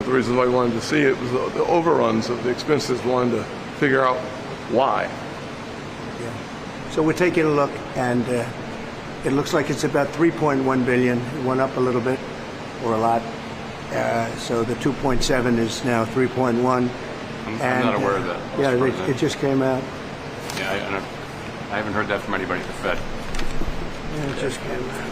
The reason why I wanted to see it was the overruns of the expenses, wanted to figure out why. Yeah. So we're taking a look, and it looks like it's about 3.1 billion. It went up a little bit, or a lot. So the 2.7 is now 3.1. I'm not aware of that. Yeah, it just came out. Yeah, I haven't heard that from anybody at the Fed. Yeah, it just came out.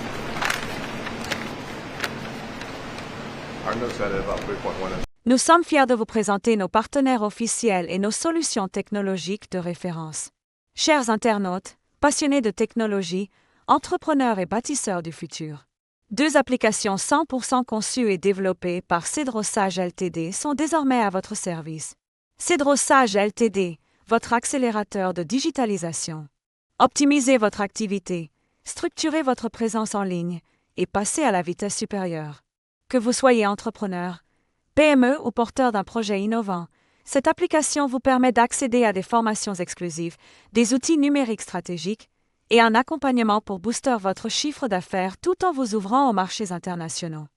Our notes had it about 3.1. Nous sommes fiers de vous présenter nos partenaires officiels et nos solutions technologiques de référence. Chers internautes, passionnés de technologie, entrepreneurs et bâtisseurs du futur. 2 applications 100% conçues et développées par Cedrosage Ltd sont désormais à votre service. Cedrosage Ltd, votre accélérateur de digitalisation. Optimisez votre activité, structurez votre présence en ligne et passez à la vitesse supérieure. Que vous soyez entrepreneur, PME ou porteur d'un projet innovant, cette application vous permet d'accéder à des formations exclusives, des outils numériques stratégiques et un accompagnement pour booster votre chiffre d'affaires tout en vous ouvrant aux marchés internationaux.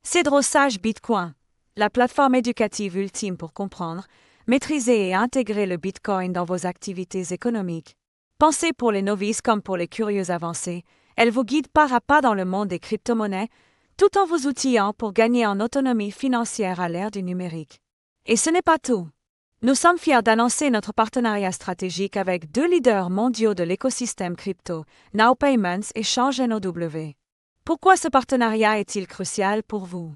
Cedrosage Bitcoin, la plateforme éducative ultime pour comprendre, maîtriser et intégrer le Bitcoin dans vos activités économiques. Pensez pour les novices comme pour les curieux avancés, elle vous guide pas à pas dans le monde des crypto-monnaies, tout en vous outillant pour gagner en autonomie financière à l'ère du numérique. Et ce n'est pas tout. Nous sommes fiers d'annoncer notre partenariat stratégique avec 2 leaders mondiaux de l'écosystème crypto, Now Payments et Change NOW. Pourquoi ce partenariat est-il crucial pour vous?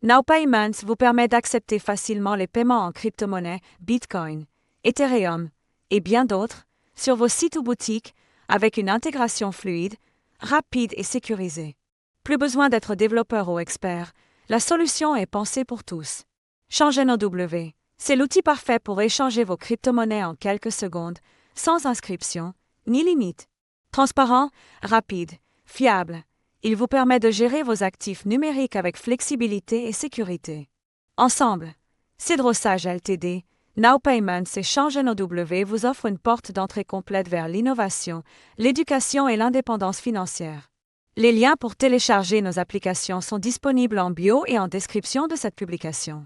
Now Payments vous permet d'accepter facilement les paiements en crypto-monnaie, Bitcoin, Ethereum et bien d'autres sur vos sites ou boutiques avec une intégration fluide, rapide et sécurisée. Plus besoin d'être développeur ou expert, la solution est pensée pour tous. Change NOW, c'est l'outil parfait pour échanger vos crypto-monnaies en quelques secondes, sans inscription, ni limite. Transparent, rapide, fiable, il vous permet de gérer vos actifs numériques avec flexibilité et sécurité. Ensemble, Cedrosage Ltd, Now Payments et Change NOW vous offrent une porte d'entrée complète vers l'innovation, l'éducation et l'indépendance financière. Les liens pour télécharger nos applications sont disponibles en bio et en description de cette publication.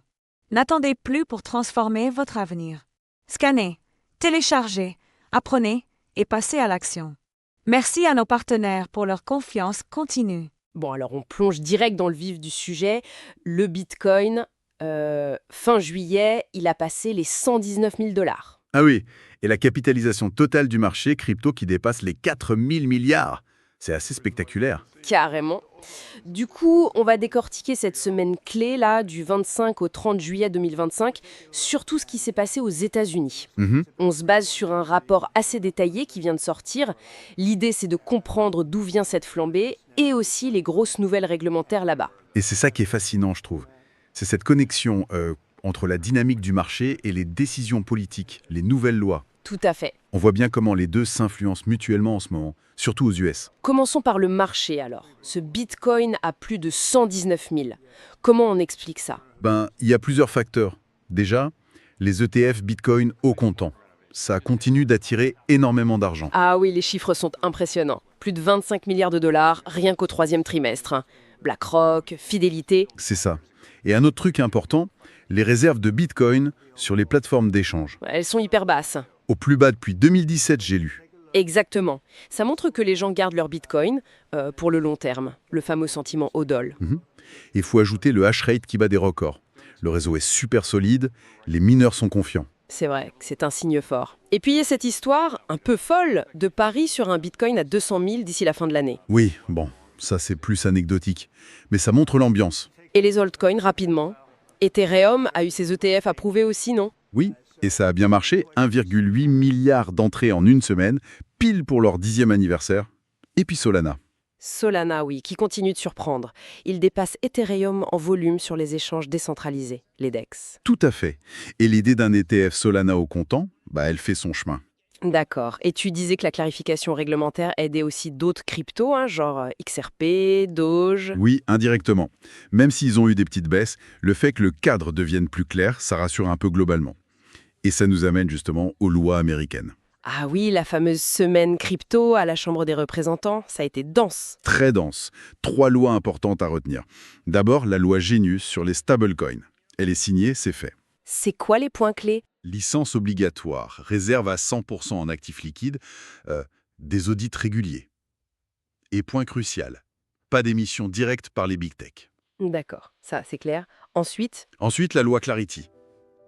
N'attendez plus pour transformer votre avenir. Scannez, téléchargez, apprenez et passez à l'action. Merci à nos partenaires pour leur confiance continue. Bon, alors on plonge direct dans le vif du sujet. Le Bitcoin, fin juillet, il a passé les 119 000 $. Ah oui, et la capitalisation totale du marché crypto qui dépasse les 4 000 milliards. C'est assez spectaculaire. Carrément. Du coup, on va décortiquer cette semaine clé, là, du 25 au 30 juillet 2025, sur tout ce qui s'est passé aux États-Unis. On se base sur un rapport assez détaillé qui vient de sortir. L'idée, c'est de comprendre d'où vient cette flambée et aussi les grosses nouvelles réglementaires là-bas. Et c'est ça qui est fascinant, je trouve. C'est cette connexion entre la dynamique du marché et les décisions politiques, les nouvelles lois. Tout à fait. On voit bien comment les deux s'influencent mutuellement en ce moment, surtout aux US. Commençons par le marché alors. Ce Bitcoin a plus de 119 000. Comment on explique ça? Il y a plusieurs facteurs. Déjà, les ETF Bitcoin au comptant. Ça continue d'attirer énormément d'argent. Ah oui, les chiffres sont impressionnants. Plus de 25 milliards de dollars, rien qu'au 3e trimestre. BlackRock, Fidélité. C'est ça. Et un autre truc important, les réserves de Bitcoin sur les plateformes d'échange. Elles sont hyper basses. Au plus bas depuis 2017, j'ai lu. Exactement. Ça montre que les gens gardent leur Bitcoin pour le long terme, le fameux sentiment hodl. Il faut ajouter le hash rate qui bat des records. Le réseau est super solide, les mineurs sont confiants. C'est vrai, c'est un signe fort. Et puis il y a cette histoire un peu folle de pari sur un Bitcoin à 200 000 d'ici la fin de l'année. Oui, bon, ça c'est plus anecdotique. Mais ça montre l'ambiance. Et les altcoins, rapidement. Ethereum a eu ses ETF approuvés aussi, non? Oui, et ça a bien marché. 1,8 milliard d'entrées en une semaine, pile pour leur 10e anniversaire. Et puis Solana. Solana, oui, qui continue de surprendre. Il dépasse Ethereum en volume sur les échanges décentralisés, les DEX. Tout à fait. Et l'idée d'un ETF Solana au comptant, elle fait son chemin. D'accord. Et tu disais que la clarification réglementaire aidait aussi d'autres cryptos, genre XRP, Doge. Oui, indirectement. Même s'ils ont eu des petites baisses, le fait que le cadre devienne plus clair, ça rassure un peu globalement. Et ça nous amène justement aux lois américaines. Ah oui, la fameuse semaine crypto à la Chambre des représentants, ça a été dense. Très dense. 3 lois importantes à retenir. D'abord, la loi Genius sur les stablecoins. Elle est signée, c'est fait. C'est quoi les points clés? Licence obligatoire, réserve à 100% en actifs liquides, des audits réguliers. Et point crucial, pas d'émission directe par les big tech. D'accord, ça c'est clair. Ensuite, Ensuite, la loi Clarity,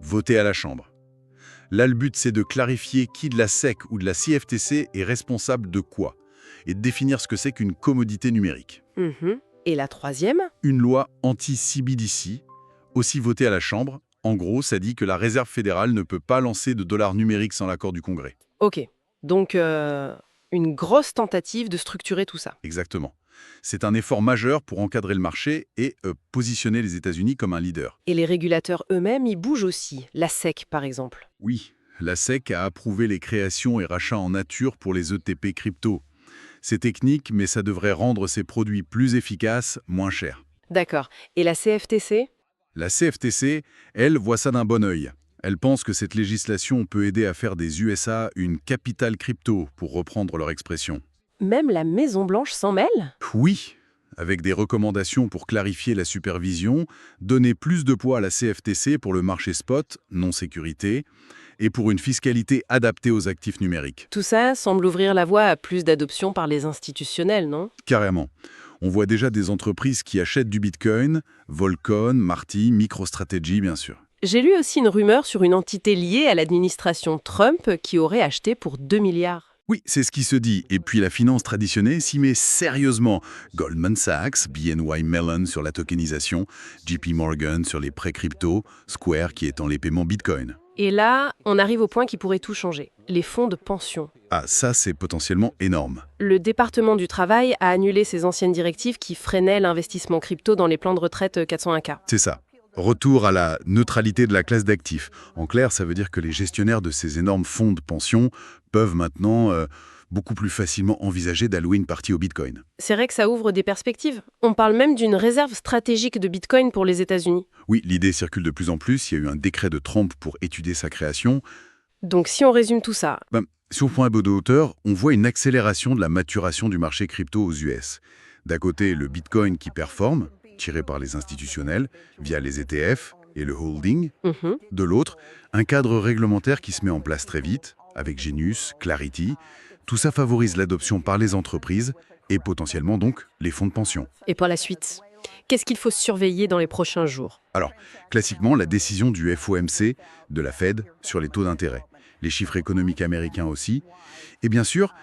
votée à la Chambre. Là, le but, c'est de clarifier qui de la SEC ou de la CFTC est responsable de quoi, et de définir ce que c'est qu'une commodité numérique. et la troisième? Une loi anti-CBDC, aussi votée à la Chambre. En gros, ça dit que la Réserve fédérale ne peut pas lancer de dollars numériques sans l'accord du Congrès. Ok, donc une grosse tentative de structurer tout ça. Exactement. C'est un effort majeur pour encadrer le marché et positionner les États-Unis comme un leader. Et les régulateurs eux-mêmes, ils bougent aussi. La SEC, par exemple. Oui, la SEC a approuvé les créations et rachats en nature pour les ETP crypto. C'est technique, mais ça devrait rendre ces produits plus efficaces, moins chers. D'accord. Et la CFTC? La CFTC, elle, voit ça d'un bon œil. Elle pense que cette législation peut aider à faire des USA une capitale crypto, pour reprendre leur expression. Même la Maison-Blanche s'en mêle? Oui, avec des recommandations pour clarifier la supervision, donner plus de poids à la CFTC pour le marché spot, non sécurité, et pour une fiscalité adaptée aux actifs numériques. Tout ça semble ouvrir la voie à plus d'adoption par les institutionnels, non? Carrément. On voit déjà des entreprises qui achètent du Bitcoin, Volcon, Marty, MicroStrategy bien sûr. J'ai lu aussi une rumeur sur une entité liée à l'administration Trump qui aurait acheté pour 2 milliards. Oui, c'est ce qui se dit. Et puis la finance traditionnelle s'y met sérieusement. Goldman Sachs, BNY Mellon sur la tokenisation, JP Morgan sur les prêts crypto, Square qui est en les paiements Bitcoin. Et là, on arrive au point qui pourrait tout changer. Les fonds de pension. Ah, ça c'est potentiellement énorme. Le département du travail a annulé ses anciennes directives qui freinaient l'investissement crypto dans les plans de retraite 401K. C'est ça. Retour à la neutralité de la classe d'actifs. En clair, ça veut dire que les gestionnaires de ces énormes fonds de pension peuvent maintenant beaucoup plus facilement envisager d'allouer une partie au Bitcoin. C'est vrai que ça ouvre des perspectives. On parle même d'une réserve stratégique de Bitcoin pour les États-Unis. Oui, l'idée circule de plus en plus. Il y a eu un décret de Trump pour étudier sa création. Donc si on résume tout ça, Si on prend un peu de hauteur, on voit une accélération de la maturation du marché crypto aux US. D'un côté, le Bitcoin qui performe, tiré par les institutionnels, via les ETF et le holding. De l'autre, un cadre réglementaire qui se met en place très vite, avec Genius, Clarity. Tout ça favorise l'adoption par les entreprises et potentiellement donc les fonds de pension. et pour la suite, qu'est-ce qu'il faut surveiller dans les prochains jours? Alors, classiquement, la décision du FOMC, de la Fed, sur les taux d'intérêt. Les chiffres économiques américains aussi. Et bien sûr,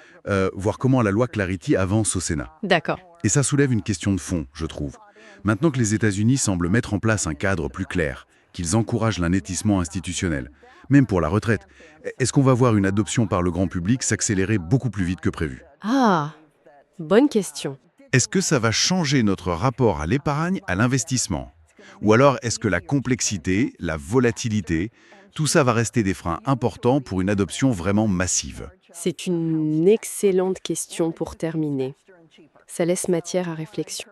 voir comment la loi Clarity avance au Sénat. D'accord. Et ça soulève une question de fond, je trouve. Maintenant que les États-Unis semblent mettre en place un cadre plus clair, qu'ils encouragent l'investissement institutionnel, même pour la retraite, est-ce qu'on va voir une adoption par le grand public s'accélérer beaucoup plus vite que prévu? Ah, bonne question. Est-ce que ça va changer notre rapport à l'épargne, à l'investissement? Ou alors est-ce que la complexité, la volatilité, tout ça va rester des freins importants pour une adoption vraiment massive? C'est une excellente question pour terminer. Ça laisse matière à réflexion.